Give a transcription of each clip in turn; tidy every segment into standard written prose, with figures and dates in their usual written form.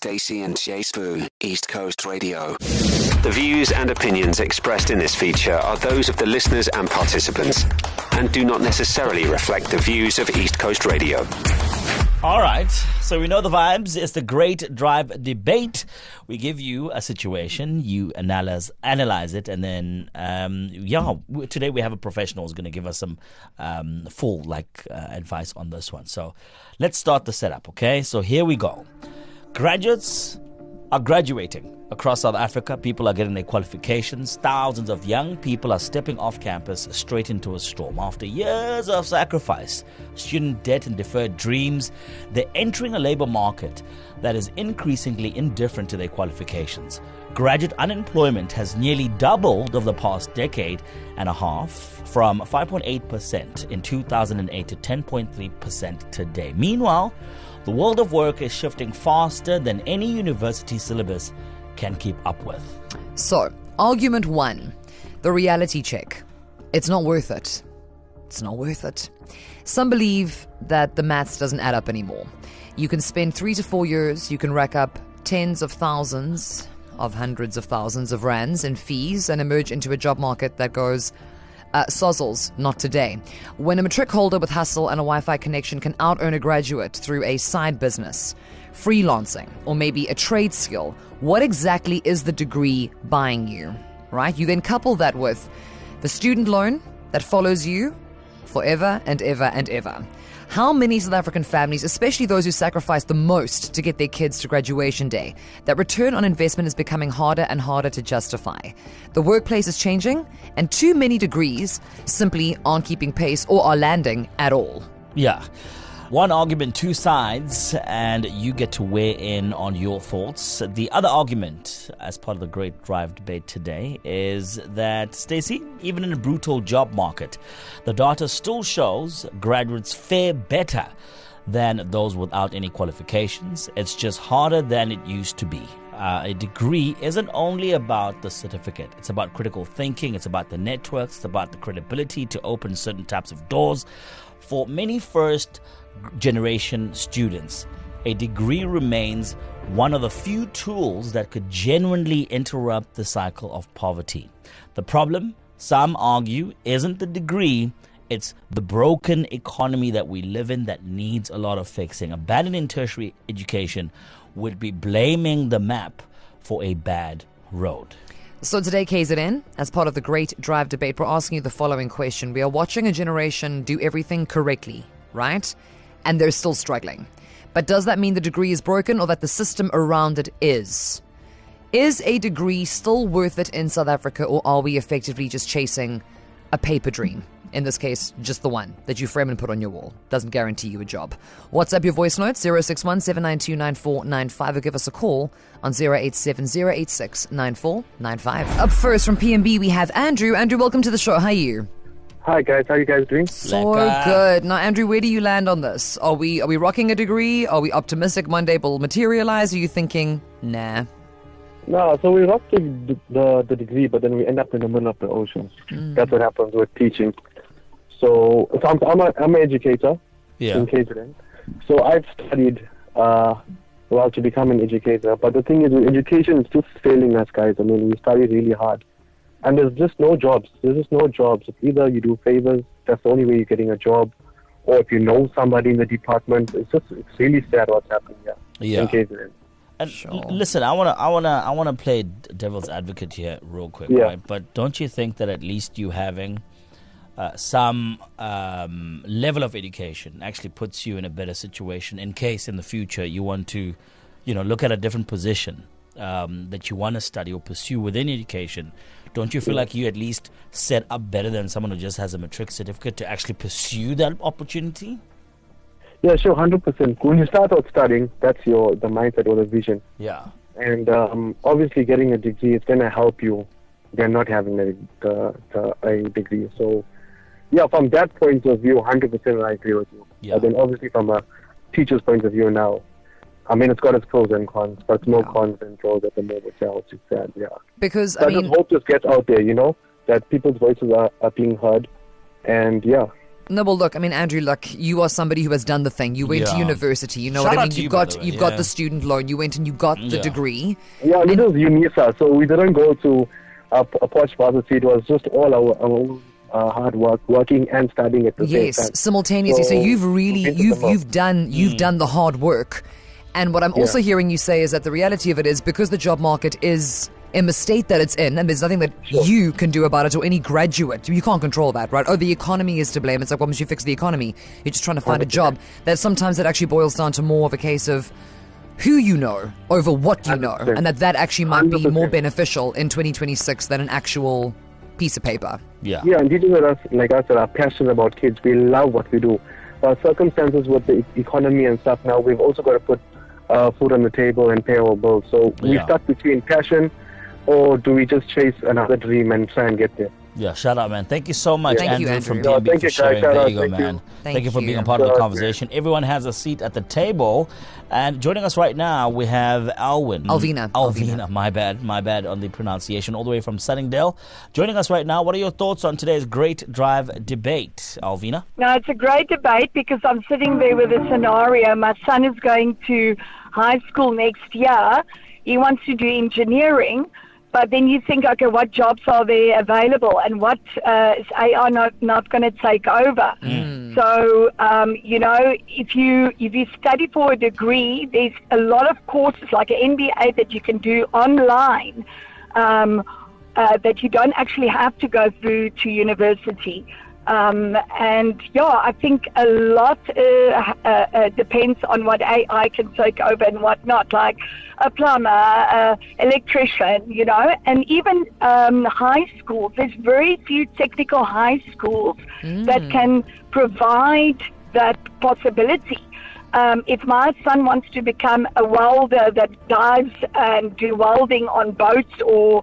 Stacey and J Sbu, East Coast Radio. The views and opinions expressed in this feature are those of the listeners and participants and do not necessarily reflect the views of East Coast Radio. All right, so we know the vibes. It's the great drive debate. We give you a situation, you analyze it, and then, today we have a professional who's going to give us some full advice on this one. So let's start the setup, okay? So here we go. Graduates are graduating across South Africa. People are getting their qualifications. Thousands of young people are stepping off campus straight into a storm. After years of sacrifice, student debt and deferred dreams, they're entering a labor market that is increasingly indifferent to their qualifications. Graduate unemployment has nearly doubled over the past decade and a half, from 5.8% in 2008 to 10.3% today. Meanwhile, the world of work is shifting faster than any university syllabus can keep up with. So, argument one, the reality check. It's not worth it. It's not worth it. Some believe that the maths doesn't add up anymore. You can spend 3 to 4 years, you can rack up tens of thousands of hundreds of thousands of rands in fees and emerge into a job market that goes sozzles, not today. When a matric holder with hustle and a Wi-Fi connection can out-earn a graduate through a side business, freelancing, or maybe a trade skill, what exactly is the degree buying you, right? You then couple that with the student loan that follows you forever and ever and ever. How many South African families, especially those who sacrifice the most to get their kids to graduation day, that return on investment is becoming harder and harder to justify? The workplace is changing, and too many degrees simply aren't keeping pace or are landing at all. Yeah. One argument, two sides, and you get to weigh in on your thoughts. The other argument, as part of the great drive debate today, is that, Stacey, even in a brutal job market, the data still shows graduates fare better than those without any qualifications. It's just harder than it used to be. A degree isn't only about the certificate. It's about critical thinking. It's about the networks. It's about the credibility to open certain types of doors. For many first-generation students, a degree remains one of the few tools that could genuinely interrupt the cycle of poverty. The problem, some argue, isn't the degree. It's the broken economy that we live in that needs a lot of fixing. Abandoning tertiary education would be blaming the map for a bad road. So today, KZN, as part of the great drive debate, we're asking you the following question. We are watching a generation do everything correctly, right? And they're still struggling. But does that mean the degree is broken or that the system around it is? Is a degree still worth it in South Africa, or are we effectively just chasing a paper dream? In this case, just the one that you frame and put on your wall. Doesn't guarantee you a job. WhatsApp your voice notes, 061 792 9495, or give us a call on 087 086 9495. Up first from PMB, we have Andrew. Andrew, welcome to the show. How are you? Hi guys, how are you guys doing? So good. Now, Andrew, where do you land on this? Are we rocking a degree? Are we optimistic one day will materialize? Are you thinking, nah? No, so we rock the degree, but then we end up in the middle of the ocean. That's what happens with teaching. So I'm an educator in KZN. So I've studied to become an educator. But the thing is, education is just failing us, guys. I mean, we study really hard. And there's just no jobs. There's just no jobs. It's either you do favors, that's the only way you're getting a job, or if you know somebody in the department. It's really sad what's happening here in KZN. And listen, I wanna play devil's advocate here real quick, right? But don't you think that at least you having some level of education actually puts you in a better situation in case in the future you want to, look at a different position that you want to study or pursue within education? Don't you feel like you at least set up better than someone who just has a matric certificate to actually pursue that opportunity? Yeah, sure, 100%. When you start out studying, that's the mindset or the vision. Yeah. And obviously getting a degree is going to help you than not having a degree. So, yeah, from that point of view, 100% I agree with you. Yeah. But then obviously from a teacher's point of view now, I mean, it's got its pros and cons, but it's no cons and pros at the moment, which is sad, Because, I just hope this gets out there, that people's voices are being heard. And, No, well, look, I mean, Andrew, look, you are somebody who has done the thing. You went to university, you know Shout what I out mean? to You've you, got the student loan, you went and you got the degree. Yeah, it was UNISA, so we didn't go to a posh varsity. It was just all our hard work, working and studying at the same time. Yes, simultaneously. So you've done the hard work. And what I'm also hearing you say is that the reality of it is, because the job market is in the state that it's in, and there's nothing that you can do about it, or any graduate. You can't control that, right? Oh, the economy is to blame. It's like, why must you fix the economy? You're just trying to find a job. That sometimes it actually boils down to more of a case of who you know over what you know, and that actually might be more beneficial in 2026 than an actual piece of paper. Yeah, and teaching us, like us, that are passionate about kids, we love what we do. But circumstances with the economy and stuff now, we've also got to put food on the table and pay our bills. So we're stuck between passion, or do we just chase another dream and try and get there? Yeah, shout out, man. Thank you so much, Andrew, from No, DMB for sharing. There you go, man. Thank you for you. being a part of the conversation. Everyone has a seat at the table. And joining us right now, we have Alvina. My bad on the pronunciation. All the way from Sunningdale. Joining us right now, what are your thoughts on today's Great Drive debate, Alvina? No, it's a great debate because I'm sitting there with a scenario. My son is going to high school next year. He wants to do engineering. But then you think, okay, what jobs are there available, and what is AI not going to take over? So, if you study for a degree, there's a lot of courses like an MBA that you can do online that you don't actually have to go through to university. I think a lot depends on what AI can take over and what not, like a plumber, electrician, and even high schools. There's very few technical high schools that can provide that possibility. If my son wants to become a welder that dives and do welding on boats or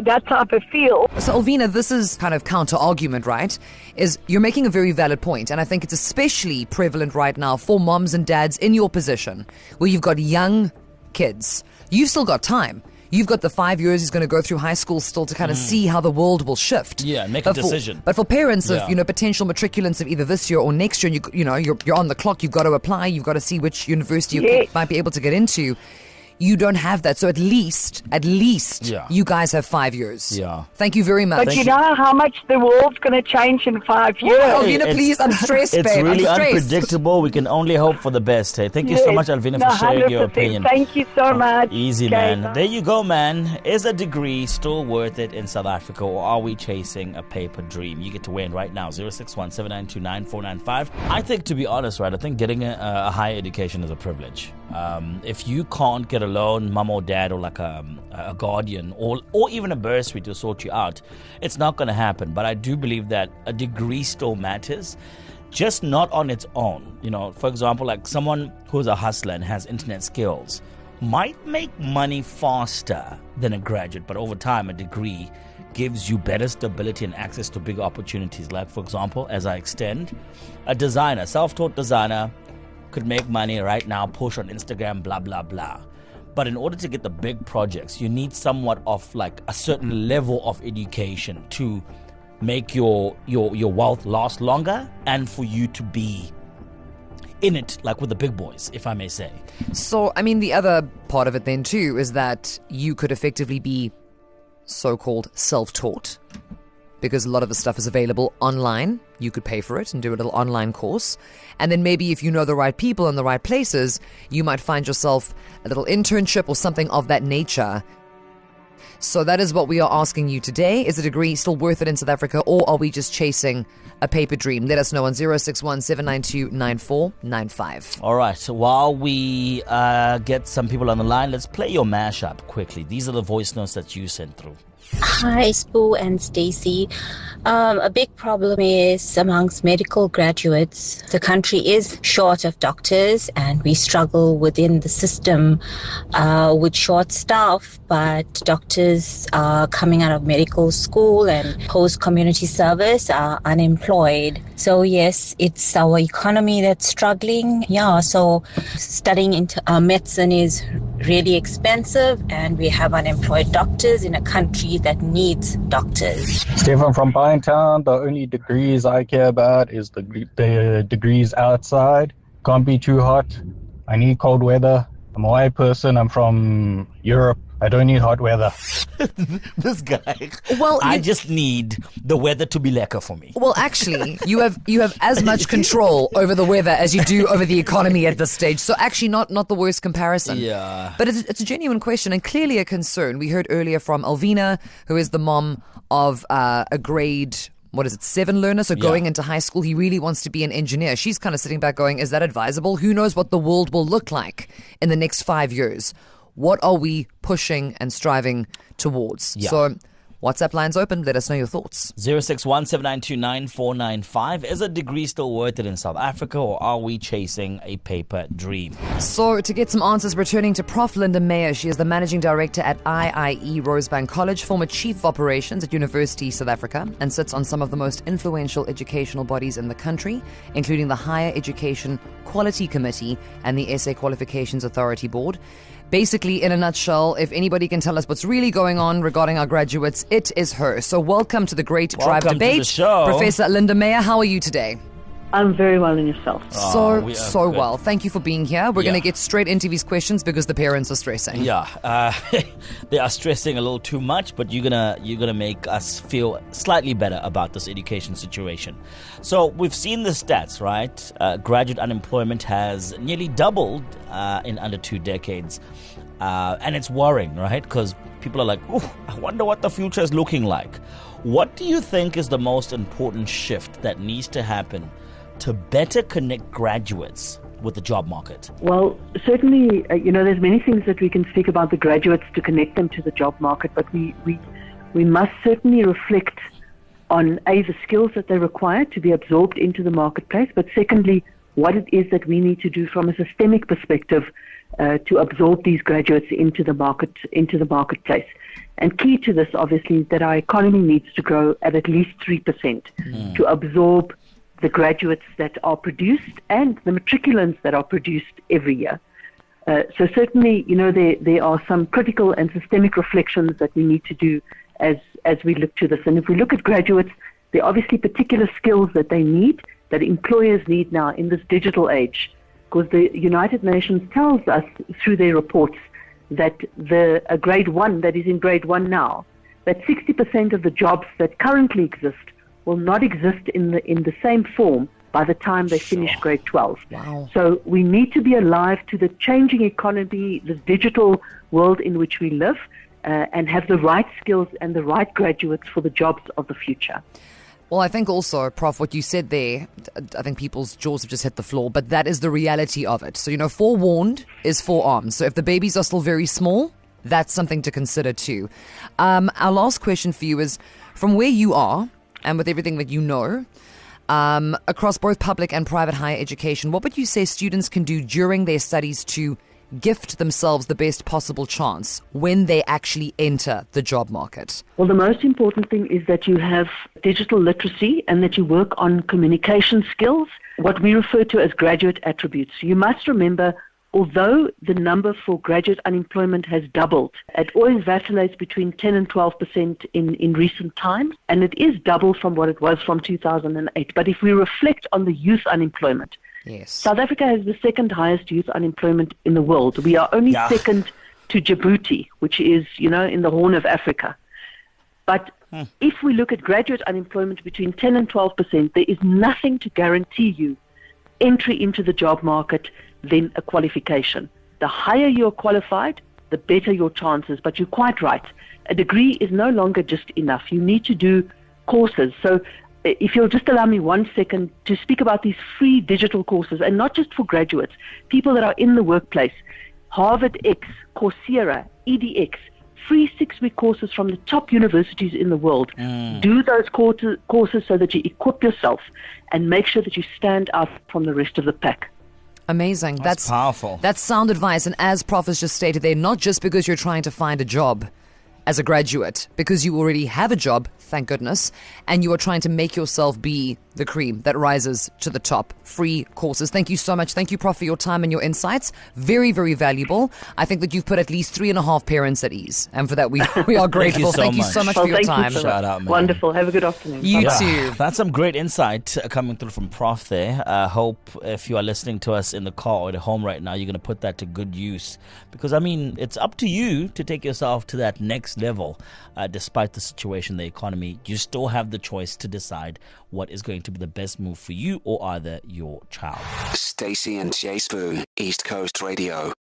that type of field. So, Alvina, this is kind of counter-argument, right? Is you're making a very valid point, and I think it's especially prevalent right now for moms and dads in your position, where you've got young kids. You've still got time. You've got the 5 years he's going to go through high school still to kind of see how the world will shift. Yeah, make a decision. But for parents of potential matriculants of either this year or next year, you're on the clock. You've got to apply. You've got to see which university you might be able to get into. You don't have that. So at least you guys have 5 years. Yeah. Thank you very much. But you know how much the world's going to change in 5 years. Alvina, please, I'm stressed, It's babe. really I'm stressed. unpredictable. We can only hope for the best. Hey, thank you so much, Alvina, for sharing your 100%. opinion. Thank you so much. Easy, man. There you go, man. Is a degree still worth it in South Africa, or are we chasing a paper dream? You get to weigh in right now, 061-792-9495. I think, to be honest, right, I think getting a higher education is a privilege. If you can't get a loan, mum or dad, or like a guardian, or even a bursary to sort you out, it's not going to happen. But I do believe that a degree still matters, just not on its own. For example, like someone who's a hustler and has internet skills might make money faster than a graduate, but over time a degree gives you better stability and access to bigger opportunities. Like, for example, as I extend, a designer, self-taught designer, could make money right now, push on Instagram, blah, blah, blah. But in order to get the big projects, you need somewhat of like a certain level of education to make your wealth last longer, and for you to be in it, like with the big boys, if I may say. So, I mean, the other part of it then too is that you could effectively be so-called self-taught, because a lot of the stuff is available online. You could pay for it and do a little online course. And then maybe if you know the right people in the right places, you might find yourself a little internship or something of that nature. So that is what we are asking you today. Is a degree still worth it in South Africa, or are we just chasing a paper dream? Let us know on 061-792-9495. All right. So while we get some people on the line, let's play your mashup quickly. These are the voice notes that you sent through. Hi, Sbu and Stacey. A big problem is amongst medical graduates. The country is short of doctors, and we struggle within the system with short staff, but doctors coming out of medical school and post-community service are unemployed. So yes, it's our economy that's struggling. Yeah, so studying into medicine is really expensive, and we have unemployed doctors in a country that needs doctors. Stefan from Pinetown. The only degrees I care about is the degrees outside. Can't be too hot. I need cold weather. I'm a white person. I'm from Europe. I don't need hot weather. This guy. Well, I just need the weather to be lekker for me. Well, actually, you have as much control over the weather as you do over the economy at this stage. So actually, not the worst comparison. Yeah. But it's a genuine question and clearly a concern. We heard earlier from Alvina, who is the mom of a grade 7 learner, so going into high school. He really wants to be an engineer. She's kind of sitting back going, is that advisable? Who knows what the world will look like in the next 5 years? What are we pushing and striving towards? Yeah. So WhatsApp lines open. Let us know your thoughts. 061-792-9495. Is a degree still worth it in South Africa, or are we chasing a paper dream? So to get some answers, returning to Prof. Linda Meyer. She is the Managing Director at IIE Rosebank College, former Chief of Operations at University South Africa, and sits on some of the most influential educational bodies in the country, including the Higher Education Quality Committee and the SA Qualifications Authority Board. Basically, in a nutshell, if anybody can tell us what's really going on regarding our graduates, it is her. So welcome to the Great Drive Debate. To the show. Professor Linda Meyer, how are you today? I'm very well, and yourself? So well. Thank you for being here. We're going to get straight into these questions because the parents are stressing. Yeah, they are stressing a little too much, but you're gonna make us feel slightly better about this education situation. So we've seen the stats, right? Graduate unemployment has nearly doubled in under 2 decades, and it's worrying, right? Because people are like, "Ooh, I wonder what the future is looking like." What do you think is the most important shift that needs to happen to better connect graduates with the job market? Well, certainly, there's many things that we can speak about the graduates to connect them to the job market, but we must certainly reflect on, A, the skills that they require to be absorbed into the marketplace, but secondly, what it is that we need to do from a systemic perspective to absorb these graduates into the marketplace. And key to this, obviously, is that our economy needs to grow at least 3% to absorb the graduates that are produced and the matriculants that are produced every year. So certainly, there are some critical and systemic reflections that we need to do as we look to this. And if we look at graduates, there are obviously particular skills that they need, that employers need now in this digital age, because the United Nations tells us through their reports that a grade 1 that is in grade 1 now, that 60% of the jobs that currently exist will not exist in the same form by the time they finish grade 12. Wow. So we need to be alive to the changing economy, the digital world in which we live, and have the right skills and the right graduates for the jobs of the future. Well, I think also, Prof, what you said there, I think people's jaws have just hit the floor, but that is the reality of it. So, forewarned is forearmed. So if the babies are still very small, that's something to consider too. Our last question for you is, from where you are, and with everything that you know, across both public and private higher education, what would you say students can do during their studies to gift themselves the best possible chance when they actually enter the job market? Well, the most important thing is that you have digital literacy and that you work on communication skills, what we refer to as graduate attributes. You must remember, although the number for graduate unemployment has doubled, it always vacillates between 10 and 12% in recent times, and it is double from what it was from 2008. But if we reflect on the youth unemployment, yes, South Africa has the second highest youth unemployment in the world. We are only second to Djibouti, which is, in the Horn of Africa. But if we look at graduate unemployment between 10 and 12%, there is nothing to guarantee you entry into the job market than a qualification. The higher you're qualified, the better your chances. But you're quite right. A degree is no longer just enough. You need to do courses. So if you'll just allow me 1 second to speak about these free digital courses, and not just for graduates, people that are in the workplace, Harvard X, Coursera, EDX, free 6-week courses from the top universities in the world. Do those courses so that you equip yourself and make sure that you stand out from the rest of the pack. Amazing. That's powerful. That's sound advice. And as Prof has just stated there, not just because you're trying to find a job as a graduate, because you already have a job, thank goodness, and you are trying to make yourself be the cream that rises to the top. Free courses. Thank you so much. Thank you, Prof, for your time and your insights. Very, very valuable. I think that you've put at least 3.5 parents at ease. And for that, we are grateful. Thank you so much for your time. Shout out, man. Wonderful. Have a good afternoon. You too. That's some great insight coming through from Prof there. I hope if you are listening to us in the car or at home right now, you're going to put that to good use. Because, I mean, it's up to you to take yourself to that next level. Despite the situation, the economy, you still have the choice to decide what is going to be the best move for you or either your child. Stacey and J Sbu, East Coast Radio.